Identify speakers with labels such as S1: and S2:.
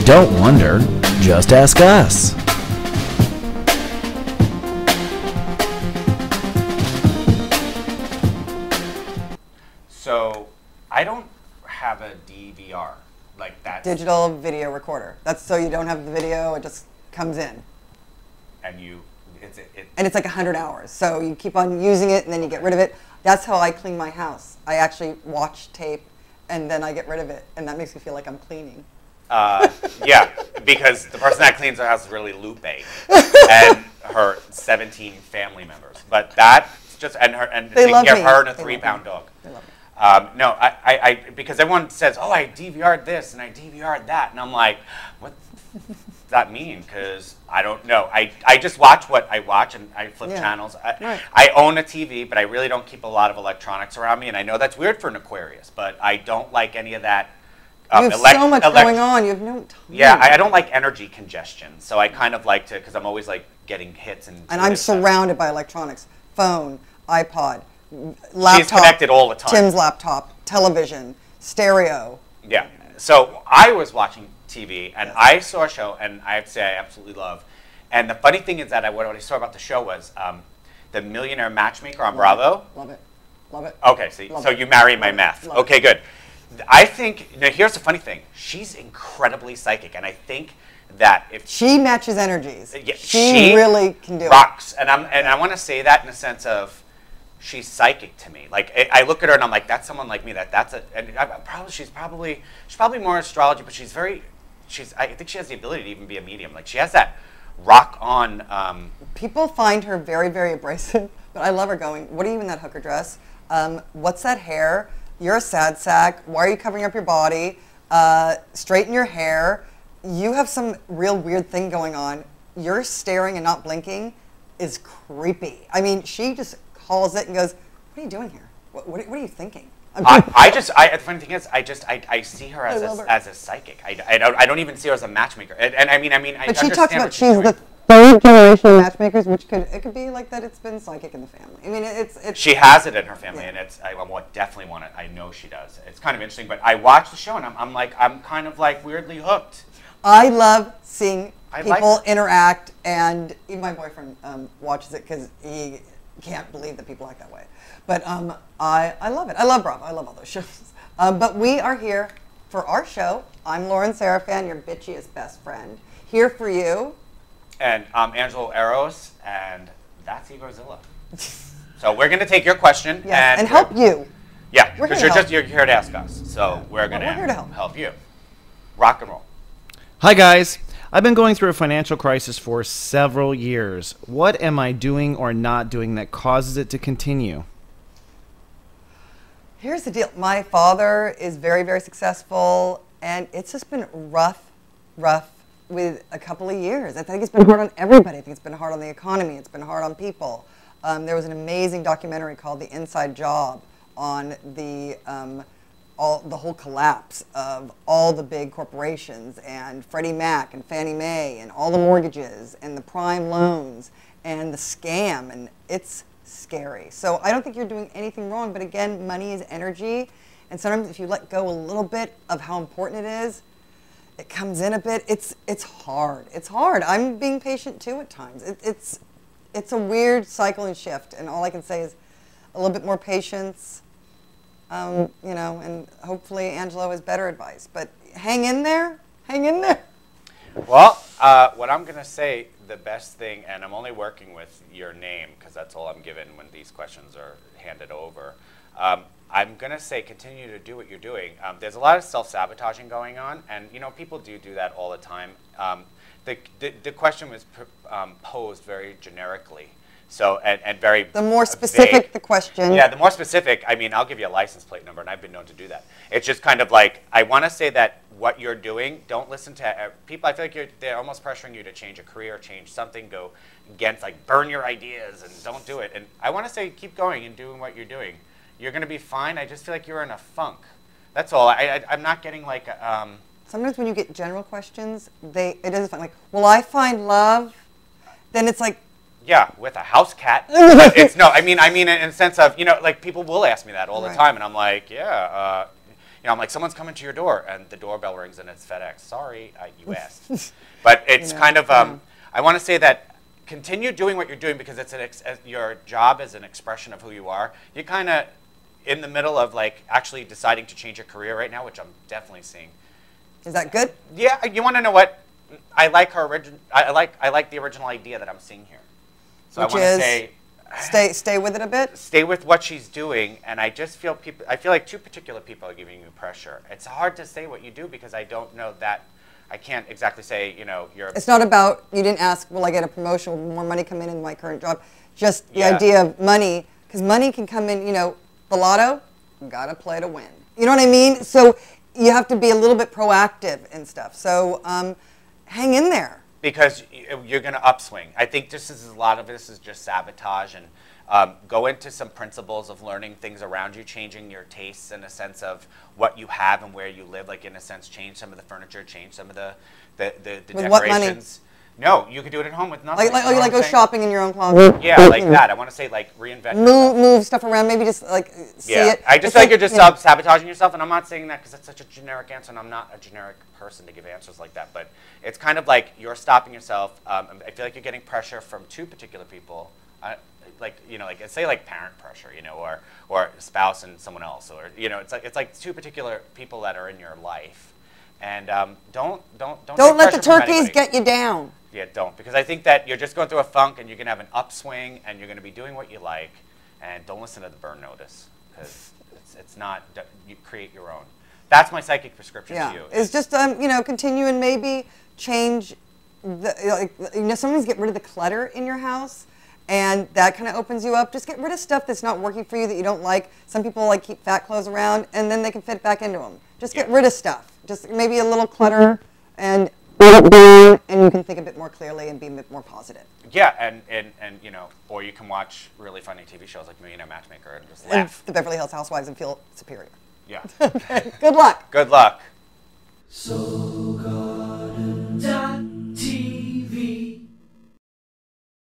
S1: Don't wonder, just ask us.
S2: So I don't have a DVR like that.
S3: Digital video recorder. That's so you don't have the video, it just comes in.
S2: And
S3: and it's like 100 hours. So you keep on using it and then you get rid of it. That's how I clean my house. I actually watch tape and then I get rid of it. And that makes me feel like I'm cleaning.
S2: Yeah, because the person that cleans her house is really Lupe and her 17 family members. But that's just, and taking care of her and a 3-pound dog.
S3: They love me.
S2: No, I because everyone says, oh, I DVR'd this and I DVR'd that. And I'm like, what does that mean? Because I don't know. I just watch what I watch and I flip channels. I own a TV, but I really don't keep a lot of electronics around me. And I know that's weird for an Aquarius, but I don't like any of that.
S3: You have so much going on. You have no time.
S2: Yeah, I don't like energy congestion. So I kind of like to, because I'm always like getting hits. And
S3: I'm surrounded by electronics. Phone, iPod, laptop.
S2: She's connected all the time.
S3: Tim's laptop, television, stereo.
S2: Yeah. So I was watching TV and I saw a show and I have to say I absolutely love. And the funny thing is that what I saw about the show was the Millionaire Matchmaker on Bravo.
S3: Love it. Love it.
S2: Okay, so you marry my math. Okay, good. I think, here's the funny thing. She's incredibly psychic, and I think that if
S3: she matches energies,
S2: she
S3: really can do
S2: rocks. And I want to say that in the sense of she's psychic to me. Like I look at her and I'm like, that's someone like me. She's probably more astrology, but I think she has the ability to even be a medium. Like she has that rock on.
S3: People find her very, very abrasive, but I love her going, what are you in that hooker dress? What's that hair? You're a sad sack. Why are you covering up your body? Straighten your hair. You have some real weird thing going on. You're staring and not blinking is creepy. I mean, she just calls it and goes, what are you doing here? What are you thinking?
S2: The funny thing is, I see her as a psychic. I don't even see her as a matchmaker. And I mean,
S3: but she talks about she's the third generation of matchmakers, which it could be like that. It's been psychic in the family. I mean, it's
S2: she has it in her family, and I definitely want it. I know she does. It's kind of interesting. But I watch the show, and I'm kind of like weirdly hooked.
S3: I love seeing people interact, and even my boyfriend watches it because he can't believe that people act that way. But I love it. I love Bravo. I love all those shows. But we are here for our show. I'm Lauren Sarafan, your bitchiest best friend, here for you.
S2: And I'm Angelo Eros, and that's Egorzilla. So we're going to take your question
S3: and help you.
S2: Yeah, because you're here to ask us. So we're going to help you. Rock and roll.
S1: Hi guys. I've been going through a financial crisis for several years. What am I doing or not doing that causes it to continue?
S3: Here's the deal. My father is very, very successful, and it's just been rough with a couple of years. I think it's been hard on everybody. I think it's been hard on the economy. It's been hard on people. There was an amazing documentary called The Inside Job on the whole collapse of all the big corporations and Freddie Mac and Fannie Mae and all the mortgages and the prime loans and the scam, and it's scary. So I don't think you're doing anything wrong, but again, money is energy, and sometimes if you let go a little bit of how important it is, it comes in a bit. It's hard. It's hard. I'm being patient too at times. It's a weird cycle and shift, and all I can say is a little bit more patience, and hopefully Angelo has better advice. But hang in there. Hang in there.
S2: Well, what I'm going to say, the best thing, and I'm only working with your name because that's all I'm given when these questions are handed over. I'm going to say continue to do what you're doing. There's a lot of self-sabotaging going on, and people do that all the time. The question was posed very generically. So, and very
S3: the more specific
S2: vague.
S3: The question.
S2: Yeah, the more specific, I'll give you a license plate number, and I've been known to do that. It's just kind of like, I want to say that what you're doing, don't listen to people. I feel like they're almost pressuring you to change a career, change something, go against, like, burn your ideas, and don't do it. And I want to say, keep going and doing what you're doing. You're going to be fine. I just feel like you're in a funk. That's all. I'm not getting like
S3: Sometimes when you get general questions, it is fun. Like, will I find love? Then it's like,
S2: yeah, with a house cat. It's no. I mean, in a sense of like people will ask me that all the time, and I'm like, yeah. you know, I'm like, someone's coming to your door, and the doorbell rings, and it's FedEx. Sorry, you asked. But it's kind of, I want to say that continue doing what you're doing because it's your job is an expression of who you are. You're kind of in the middle of like actually deciding to change your career right now, which I'm definitely seeing.
S3: Is that good?
S2: Yeah, you want to know what? I like her I like the original idea that I'm seeing here. So
S3: Which
S2: I want to say,
S3: stay with it a bit.
S2: stay with what she's doing, and I just feel I feel like two particular people are giving you pressure. It's hard to say what you do because I don't know that. I can't exactly say, you know, you're.
S3: It's not about, you didn't ask, will I get a promotion, will more money come in my current job? Just the idea of money, because money can come in, you know, the lotto, you gotta play to win. You know what I mean? So you have to be a little bit proactive and stuff. So hang in there. Because
S2: you're going to upswing. I think a lot of this is just sabotage, and go into some principles of learning things around you, changing your tastes in a sense of what you have and where you live. Like in a sense, change some of the furniture, change some of the decorations.
S3: With what money?
S2: No, you could do it at home with nothing.
S3: Like go shopping in your own closet.
S2: Yeah, like that. I want to say like reinvent yourself.
S3: Move stuff around. Maybe just like see it.
S2: I just feel like you're just sabotaging yourself, and I'm not saying that because that's such a generic answer, and I'm not a generic person to give answers like that. But it's kind of like you're stopping yourself. I feel like you're getting pressure from two particular people. Like you know, like say like parent pressure, you know, or spouse and someone else, or you know, it's like two particular people that are in your life, and don't
S3: let the turkeys get you down.
S2: Yeah, don't, because I think that you're just going through a funk, and you're gonna have an upswing, and you're gonna be doing what you like, and don't listen to the burn notice because it's not. You create your own. That's my psychic prescription to you.
S3: It's just you know, continue and maybe change sometimes get rid of the clutter in your house. And that kind of opens you up. Just get rid of stuff that's not working for you, that you don't like. Some people like keep fat clothes around, and then they can fit back into them. Just get rid of stuff. Just maybe a little clutter, and let it down, and you can think a bit more clearly and be a bit more positive.
S2: Yeah, and you know, or you can watch really funny TV shows like Millionaire, Matchmaker, and just laugh.
S3: And the Beverly Hills Housewives and feel superior.
S2: Yeah.
S3: Okay. Good luck.
S2: Good luck.
S4: So God.